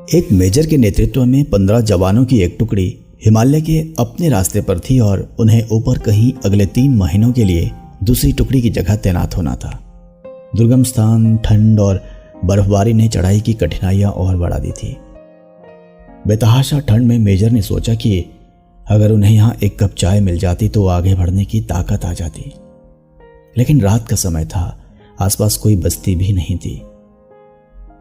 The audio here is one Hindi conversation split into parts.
एक मेजर के नेतृत्व में 15 जवानों की एक टुकड़ी हिमालय के अपने रास्ते पर थी और उन्हें ऊपर कहीं अगले 3 महीनों के लिए दूसरी टुकड़ी की जगह तैनात होना था। दुर्गम स्थान, ठंड और बर्फबारी ने चढ़ाई की कठिनाइयां और बढ़ा दी थी। बेतहाशा ठंड में मेजर ने सोचा कि अगर उन्हें यहाँ एक कप चाय मिल जाती तो आगे बढ़ने की ताकत आ जाती। लेकिन रात का समय था, आसपास कोई बस्ती भी नहीं थी।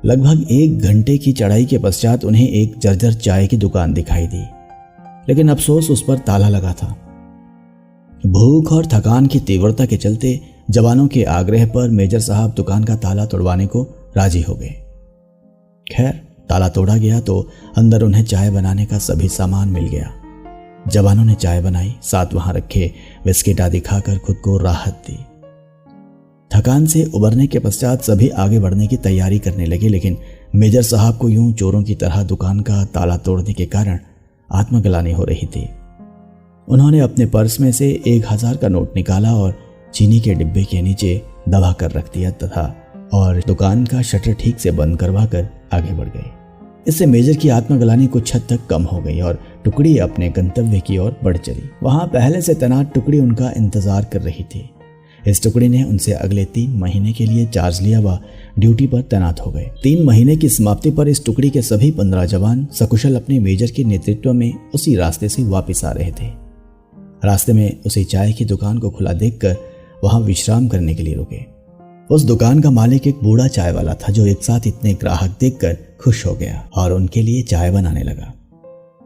लगभग 1 घंटे की चढ़ाई के पश्चात उन्हें एक जर्जर चाय की दुकान दिखाई दी, लेकिन अफसोस उस पर ताला लगा था। भूख और थकान की तीव्रता के चलते जवानों के आग्रह पर मेजर साहब दुकान का ताला तोड़वाने को राजी हो गए। खैर, ताला तोड़ा गया तो अंदर उन्हें चाय बनाने का सभी सामान मिल गया। जवानों ने चाय बनाई, साथ वहां रखे बिस्किट आदि खाकर खुद को राहत दी। थकान से उबरने के पश्चात सभी आगे बढ़ने की तैयारी करने लगे, लेकिन मेजर साहब को यूं चोरों की तरह दुकान का ताला तोड़ने के कारण आत्मग्लानि हो रही थी। उन्होंने अपने पर्स में से 1000 का नोट निकाला और चीनी के डिब्बे के नीचे दबा कर रख दिया और दुकान का शटर ठीक से बंद करवा कर आगे बढ़ गए। इससे मेजर की आत्मग्लानि कुछ हद तक कम हो गई और टुकड़ी अपने गंतव्य की ओर बढ़ चली। वहां पहले से तैनात टुकड़ी उनका इंतजार कर रही थी। इस टुकड़ी ने उनसे अगले 3 महीने के लिए चार्ज लिया व ड्यूटी पर तैनात हो गए। 3 महीने की समाप्ति पर इस टुकड़ी के सभी 15 जवान सकुशल अपने मेजर के नेतृत्व में उसी रास्ते से वापस आ रहे थे। रास्ते में उसी चाय की दुकान को खुला देखकर वहां विश्राम करने के लिए रुके। उस दुकान का मालिक एक बूढ़ा चाय वाला था जो एक साथ इतने ग्राहक देखकर खुश हो गया और उनके लिए चाय बनाने लगा।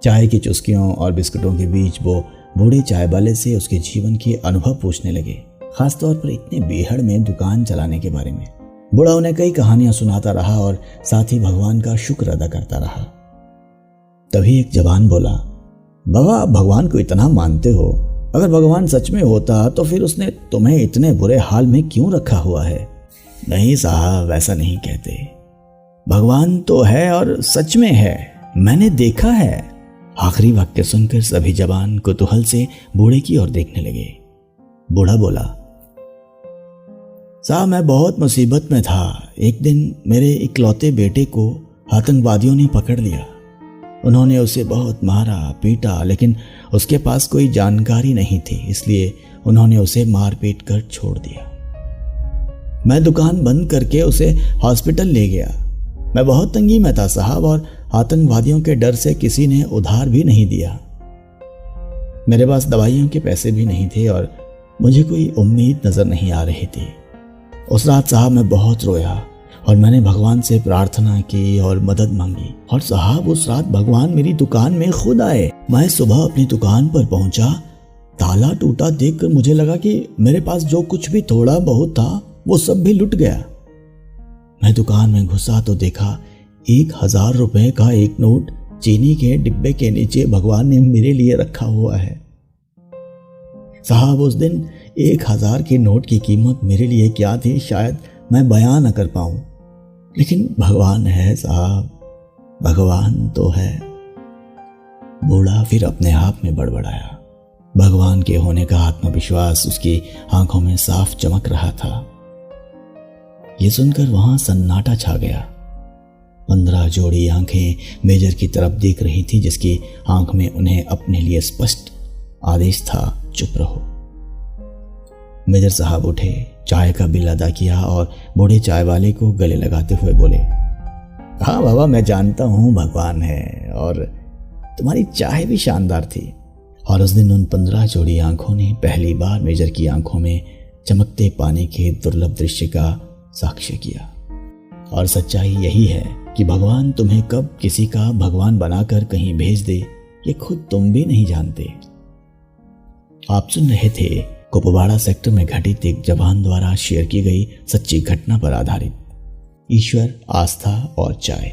चाय की चुस्कियों और बिस्कुटों के बीच वो बूढ़े चाय वाले से उसके जीवन के अनुभव पूछने लगे, खासतौर पर इतने बेहड़ में दुकान चलाने के बारे में। बूढ़ा उन्हें कई कहानियां सुनाता रहा और साथ ही भगवान का शुक्र अदा करता रहा। तभी एक जवान बोला, बाबा, भगवान को इतना मानते हो, अगर भगवान सच में होता तो फिर उसने तुम्हें इतने बुरे हाल में क्यों रखा हुआ है? नहीं साहब, ऐसा नहीं कहते। भगवान तो है और सच में है, मैंने देखा है। आखिरी वाक्य सुनकर सभी जवान कुतूहल से बूढ़े की ओर देखने लगे। बूढ़ा बोला, साहब, मैं बहुत मुसीबत में था। एक दिन मेरे इकलौते बेटे को आतंकवादियों ने पकड़ लिया। उन्होंने उसे बहुत मारा पीटा, लेकिन उसके पास कोई जानकारी नहीं थी, इसलिए उन्होंने उसे मार पीट कर छोड़ दिया। मैं दुकान बंद करके उसे हॉस्पिटल ले गया। मैं बहुत तंगी में था साहब, और आतंकवादियों के डर से किसी ने उधार भी नहीं दिया। मेरे पास दवाइयों के पैसे भी नहीं थे और मुझे कोई उम्मीद नजर नहीं आ रही थी। उस रात साहब मैं बहुत रोया और मैंने भगवान से प्रार्थना की और मदद मांगी। और साहब, उस रात भगवान मेरी दुकान में खुद आए। मैं सुबह अपनी दुकान पर पहुंचा, ताला टूटा देखकर मुझे लगा कि मेरे पास जो कुछ भी थोड़ा बहुत था वो सब भी लुट गया। मैं दुकान में घुसा तो देखा 1000 रुपए का एक नोट चीनी के डिब्बे के नीचे भगवान ने मेरे लिए रखा हुआ है। साहब, उस दिन 1000 के नोट की कीमत मेरे लिए क्या थी शायद मैं बयां न कर पाऊं, लेकिन भगवान है साहब, भगवान तो है। बूढ़ा फिर अपने आप में बड़बड़ाया। भगवान के होने का आत्मविश्वास उसकी आंखों में साफ चमक रहा था। ये सुनकर वहां सन्नाटा छा गया। 15 जोड़ी आंखें मेजर की तरफ देख रही थी, जिसकी आंख में उन्हें अपने लिए स्पष्ट आदेश था, चुप रहो। मेजर साहब उठे, चाय का बिल अदा किया और बूढ़े चाय वाले को गले लगाते हुए बोले, हाँ बाबा, मैं जानता हूं भगवान है और तुम्हारी चाय भी शानदार थी। और उस दिन उन 15 जोड़ी आंखों ने पहली बार मेजर की आंखों में चमकते पानी के दुर्लभ दृश्य का साक्ष्य किया। और सच्चाई यही है कि भगवान तुम्हें कब किसी का भगवान बनाकर कहीं भेज दे, ये खुद तुम भी नहीं जानते। आप सुन रहे थे कुपवाड़ा सेक्टर में घटित एक जवान द्वारा शेयर की गई सच्ची घटना पर आधारित ईश्वर, आस्था और चाय।